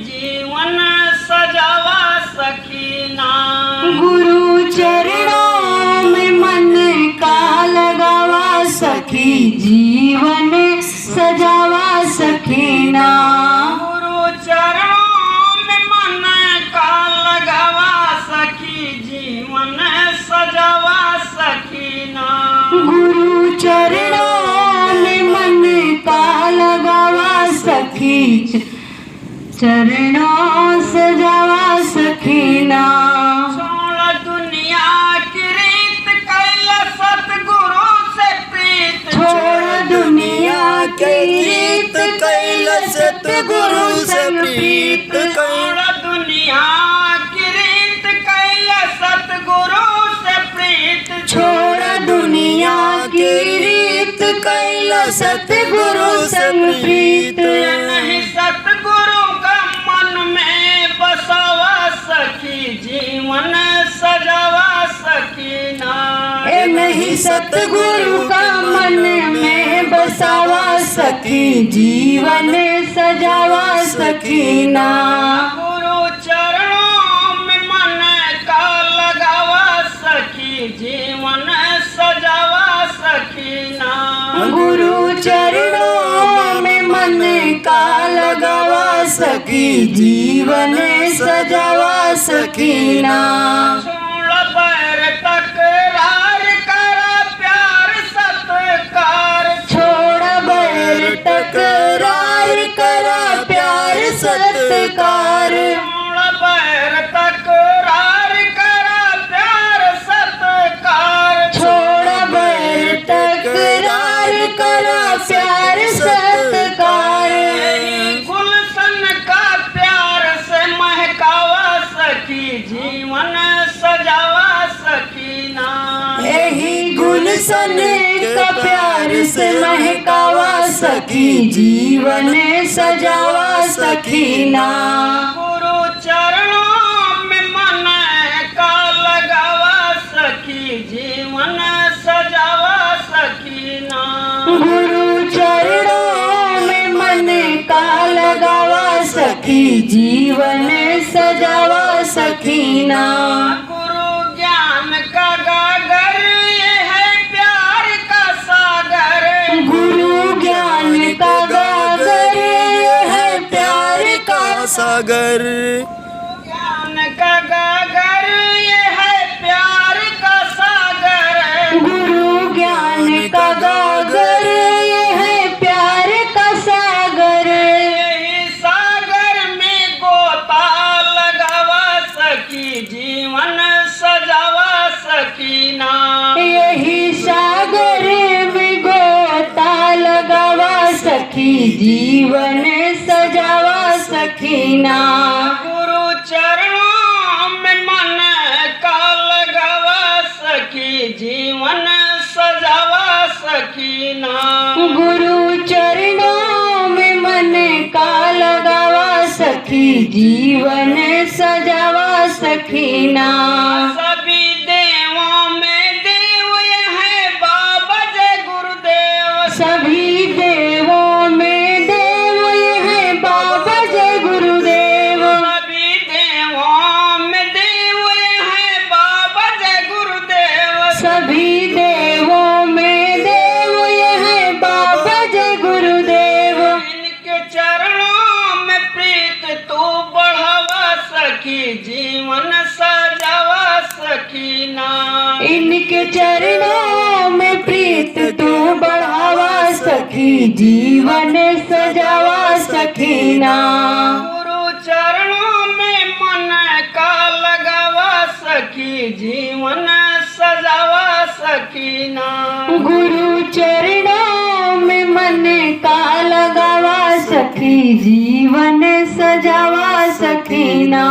जीवन सजावा सकीना। गुरु चरणों में मन का लगावा सखी जीवन सजावा सकीना। गुरु चरणों में मन का लगावा सखी जीवन सजावा सकीना। गुरु चरणों में मन का लगावा सखी चरणों सजावा सकीना। छोड़ दुनिया की रीत कैल सतगुरु से प्रीत। छोड़ दुनिया की रीत कैल सतगुरु से प्रीत। छोड़ दुनिया की रीत कैल सतगुरु से प्रीत। छोड़ दुनिया की रीत कैल सतगुरु से प्रीत। नहीं सतगुरु का मन में बसावा सखी जीवन सजावा सकीना। ए नहीं सतगुरु का मन में बसावा सखी जीवन सजावा सकीना। गुरु चरणों में मन का लगावा सखी जीवन सजावा सकीना। गुरु चरणों में मन का लगावा सखी जीवन सजावा सकीना। छोड़ बैर तकरार करा प्यार सत्कार। छोड़ बैर टकरार करा प्यार सत्कार। छोड़ बैर तकरार करा प्यार सत्कार। छोड़ बैर टकरार करा प्यार सत्कार। गुलशन का प्यार से महकावा सखी जीवन सजावा सकीना। यही गुलशन का प्यार से महकावा सखी जीवन सजावा सकीना। गुरु चरणों में मन का लगावा सखी जीवन सजावा सकीना। गुरु चरणों में मन का लगावा सखी जीवन सजावा सकीना। गुरु ज्ञान का गागर ये है प्यार का सागर। गुरु ज्ञान का गागर ये है प्यार का सागर। ज्ञान का गागर ये है प्यार का सागर। गुरु ज्ञान का गागर ये है प्यार का सागर। यही सागर में गोता लगावा सखी जीवन सजावा सकीना। यही सागर में गोता लगावा सखी जीवन सजावा सकीना। गुरु चरणों में मन का लगावा सखी जीवन सजावा सकीना। गुरु चरणों में मन का लगावा सखी जीवन सजावा सकीना। सभी देवों में देव ये है बाबा जय गुरुदेव। सभी देवों में देव ये है बाबा जय गुरुदेव। सभी देवों में देव ये है बाबा जय गुरुदेव। सभी देवों में देव ये है बाबा जय गुरुदेव। इनके चरणों में प्रीत तू बढ़ावा सखी जीवन सजावा सकीना। इनके चरणों में प्रीत तू बढ़ावा सखी जीवन सजावा सकीना। गुरु चरणों में मन का लगावा सखी जीवन सजावा सकीना। गुरु चरणों में मन का लगावा सखी जीवन सजावा सकीना।